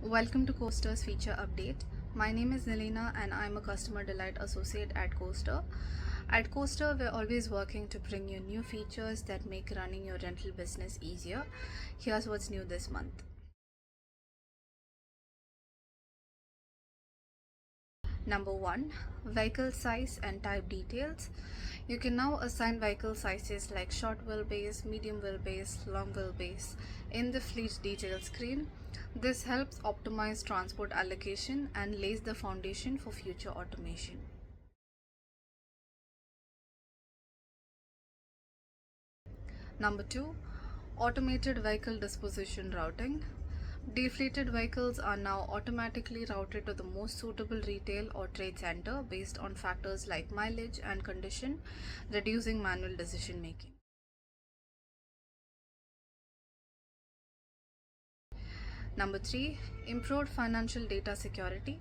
Welcome to Coastr's feature update. My name is Nilina and I'm a Customer Delight Associate at Coastr. At Coastr, we're always working to bring you new features that make running your rental business easier. Here's what's new this month. Number 1. Vehicle size and type details. You can now assign vehicle sizes like short wheelbase, medium wheelbase, long wheelbase in the fleet detail screen. This helps optimize transport allocation and lays the foundation for future automation. Number 2. Automated vehicle disposition routing. Defleeted vehicles are now automatically routed to the most suitable retail or trade center based on factors like mileage and condition, reducing manual decision making. Number 3. Improved financial data security.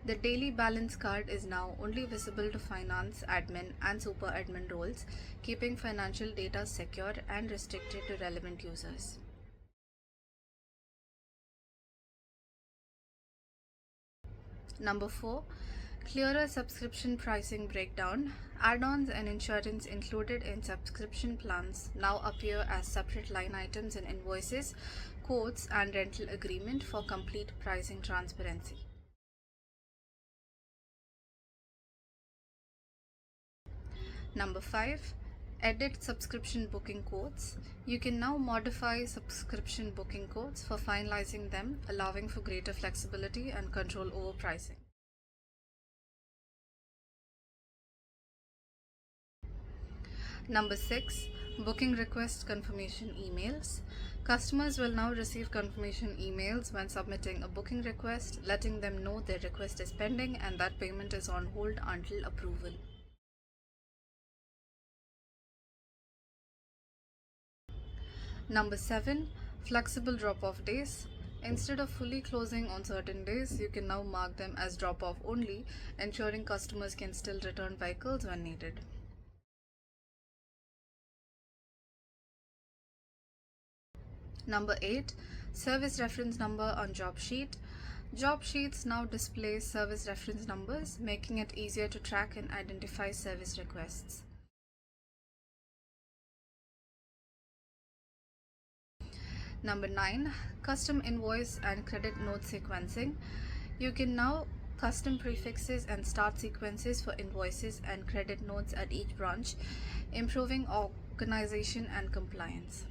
The daily balance card is now only visible to finance, admin, and super admin roles, keeping financial data secure and restricted to relevant users. Number 4. Clearer subscription pricing breakdown. Add-ons and insurance included in subscription plans now appear as separate line items in invoices, quotes, and rental agreement for complete pricing transparency. Number 5. Edit subscription booking quotes. You can now modify subscription booking quotes for finalizing them, allowing for greater flexibility and control over pricing. Number 6. Booking request confirmation emails. Customers will now receive confirmation emails when submitting a booking request, letting them know their request is pending and that payment is on hold until approval. Number 7. Flexible drop-off days. Instead of fully closing on certain days, you can now mark them as drop-off only, ensuring customers can still return vehicles when needed. Number 8. Service reference number on job sheet. Job sheets now display service reference numbers, making it easier to track and identify service requests. Number 9. Custom invoice and credit note sequencing. You can now custom prefixes and start sequences for invoices and credit notes at each branch, improving organization and compliance.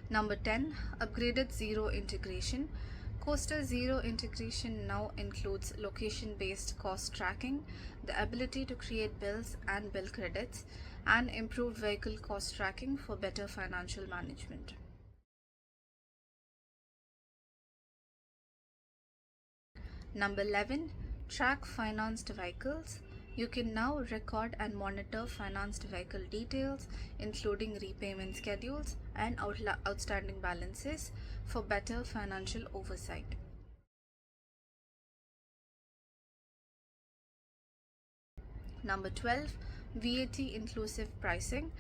Number 10. Upgraded Zero integration. Coastr Zero integration now includes location-based cost tracking, the ability to create bills and bill credits, and improved vehicle cost tracking for better financial management. Number 11. Track financed vehicles. You can now record and monitor financed vehicle details, including repayment schedules and outstanding balances for better financial oversight. Number 12. VAT inclusive pricing.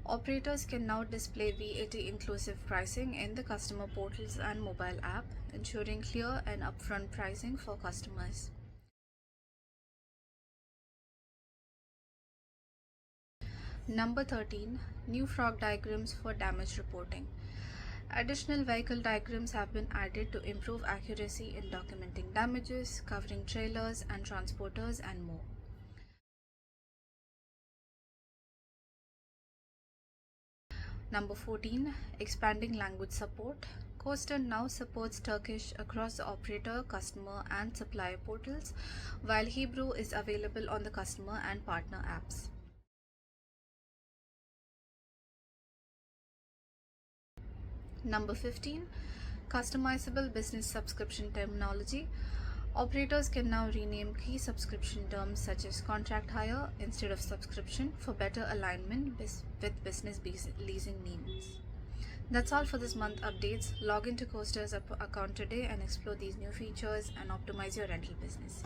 Operators can now display VAT inclusive pricing in the customer portals and mobile app, ensuring clear and upfront pricing for customers. Number 13. New frog diagrams for damage reporting. Additional vehicle diagrams have been added to improve accuracy in documenting damages, covering trailers and transporters, and more. Number 14. Expanding language support. Coastr now supports Turkish across the operator, customer, and supplier portals, while Hebrew is available on the customer and partner apps. Number 15. Customizable business subscription terminology. Operators can now rename key subscription terms such as contract hire instead of subscription for better alignment with business leasing needs. That's all for this month updates. Log into Coastr's account today and explore these new features and optimize your rental business.